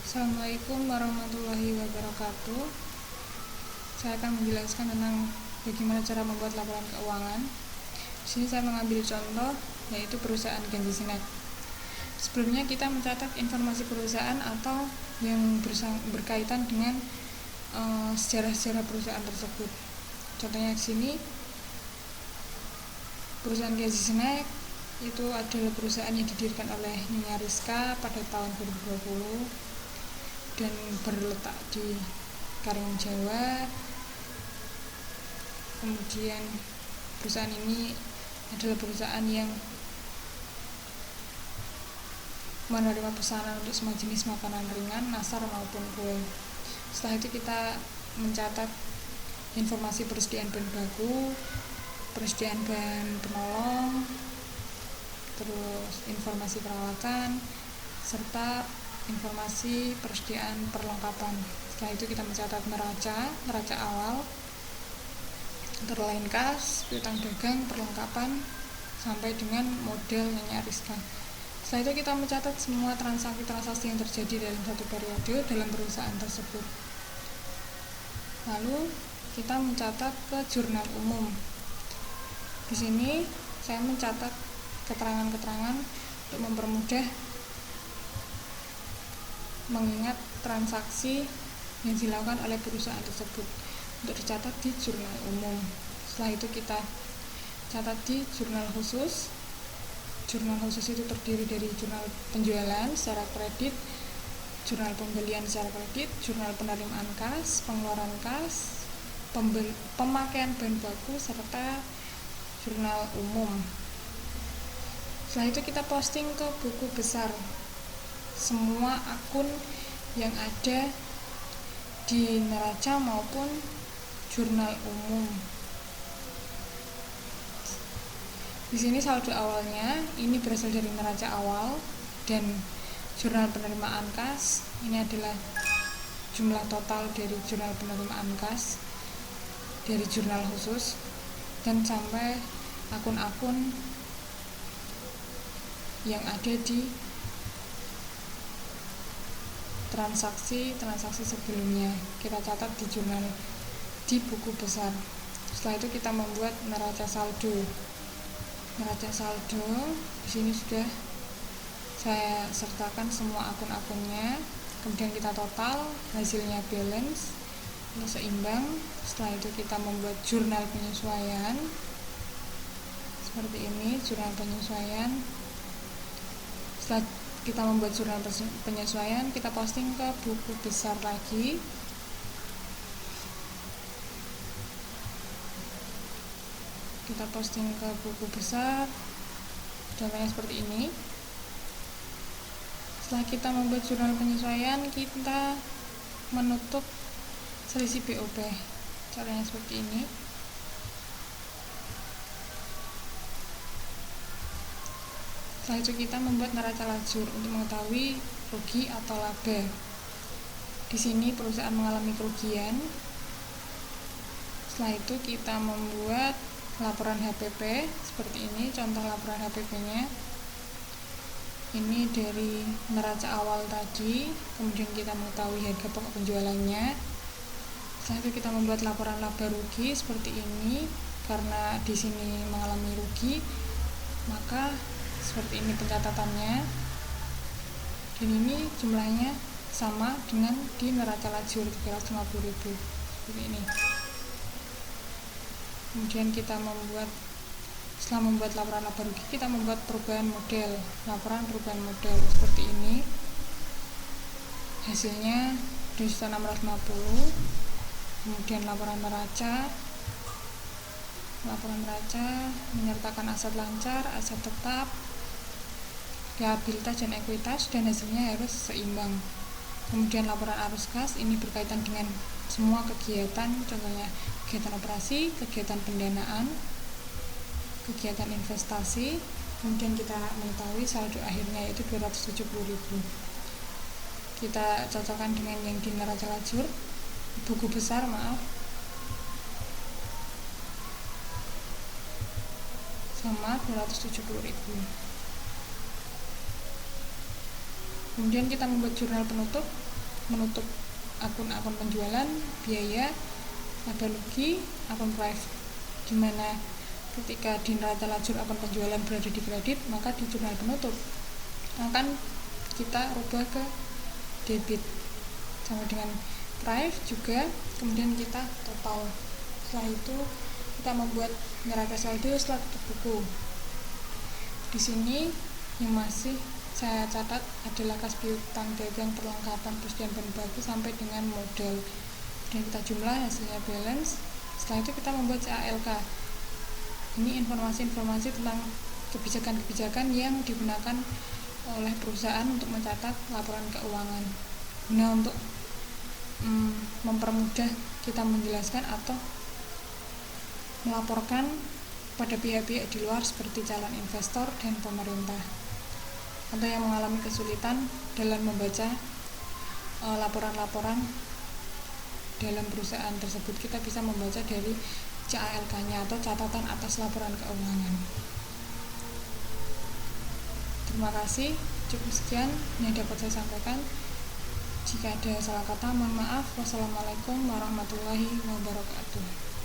Assalamualaikum warahmatullahi wabarakatuh. Saya akan menjelaskan tentang bagaimana cara membuat laporan keuangan. Di sini saya mengambil contoh yaitu perusahaan Genji Snack. Sebelumnya kita mencatat informasi perusahaan atau yang berkaitan dengan sejarah-sejarah perusahaan tersebut. Contohnya di sini perusahaan Genji Snack itu adalah perusahaan yang didirikan oleh Nyonya Rizka pada tahun 2020 dan berletak di Karimun Jawa. Kemudian perusahaan ini adalah perusahaan yang menerima pesanan untuk semua jenis makanan ringan, nasar maupun kue. Setelah itu kita mencatat informasi persediaan bahan baku, persediaan bahan penolong, terus informasi perawatan, serta informasi persediaan perlengkapan. Setelah itu kita mencatat neraca awal, underline kas, piutang dagang, perlengkapan, sampai dengan model Nyonya Rizka. Setelah itu kita mencatat semua transaksi-transaksi yang terjadi dalam satu periode dalam perusahaan tersebut. Lalu kita mencatat ke jurnal umum. Di sini saya mencatat keterangan-keterangan untuk mempermudah mengingat transaksi yang dilakukan oleh perusahaan tersebut untuk dicatat di jurnal umum. Setelah itu kita catat di jurnal khusus. Jurnal khusus itu terdiri dari jurnal penjualan secara kredit, jurnal pembelian secara kredit, jurnal penerimaan kas, pengeluaran kas, pemakaian bahan baku, serta jurnal umum. Setelah itu kita posting ke buku besar semua akun yang ada di neraca maupun jurnal umum. Di sini saldo awalnya ini berasal dari neraca awal, dan jurnal penerimaan kas ini adalah jumlah total dari jurnal penerimaan kas dari jurnal khusus, dan sampai akun-akun yang ada di transaksi sebelumnya kita catat di jurnal di buku besar. Setelah itu kita membuat neraca saldo. Neraca saldo di sini sudah saya sertakan semua akun-akunnya. Kemudian kita total, hasilnya balance atau seimbang. Setelah itu kita membuat jurnal penyesuaian seperti ini, jurnal penyesuaian. Setelah kita membuat jurnal penyesuaian, kita posting ke buku besar lagi. Kita posting ke buku besar, contohnya seperti ini. Setelah kita membuat jurnal penyesuaian, kita menutup selisih BOP, caranya seperti ini. Setelah itu kita membuat neraca lajur untuk mengetahui rugi atau laba. Di sini perusahaan mengalami kerugian. Setelah itu kita membuat laporan HPP seperti ini. Contoh laporan HPP-nya ini dari neraca awal tadi, kemudian kita mengetahui harga pokok penjualannya. Setelah itu kita membuat laporan laba rugi seperti ini. Karena di sini mengalami rugi, maka seperti ini pencatatannya, dan ini jumlahnya sama dengan di neraca lajur 350.000 seperti ini. Kemudian kita setelah membuat laporan laba rugi, kita membuat perubahan model, laporan perubahan model seperti ini. Hasilnya 2.650. Kemudian laporan neraca menyertakan aset lancar, aset tetap, liabilitas dan ekuitas, dan hasilnya harus seimbang. Kemudian laporan arus kas ini berkaitan dengan semua kegiatan, contohnya kegiatan operasi, kegiatan pendanaan, kegiatan investasi. Kemudian kita mengetahui saldo akhirnya yaitu 270.000. Kita cocokkan dengan yang di neraca lajur buku besar, sama 270.000. Kemudian kita membuat jurnal penutup menutup akun-akun penjualan, biaya, laba rugi, akun private, dimana ketika di neraca lajur akun penjualan berada di kredit, maka di jurnal penutup akan kita rubah ke debit, sama dengan private juga, kemudian kita total. Setelah itu kita membuat neraca saldo setelah tutup buku. Di sini yang masih saya catat adalah kas piutang dagang, perlengkapan, persediaan bahan baku sampai dengan modal, dan kita jumlah hasilnya balance. Setelah itu kita membuat CALK. Ini informasi-informasi tentang kebijakan-kebijakan yang digunakan oleh perusahaan untuk mencatat laporan keuangan, guna untuk mempermudah kita menjelaskan atau melaporkan pada pihak-pihak di luar seperti calon investor dan pemerintah, atau yang mengalami kesulitan dalam membaca laporan-laporan dalam perusahaan tersebut. Kita bisa membaca dari CALK-nya atau catatan atas laporan keuangan. Terima kasih, cukup sekian yang dapat saya sampaikan. Jika ada salah kata, mohon maaf. Wassalamualaikum warahmatullahi wabarakatuh.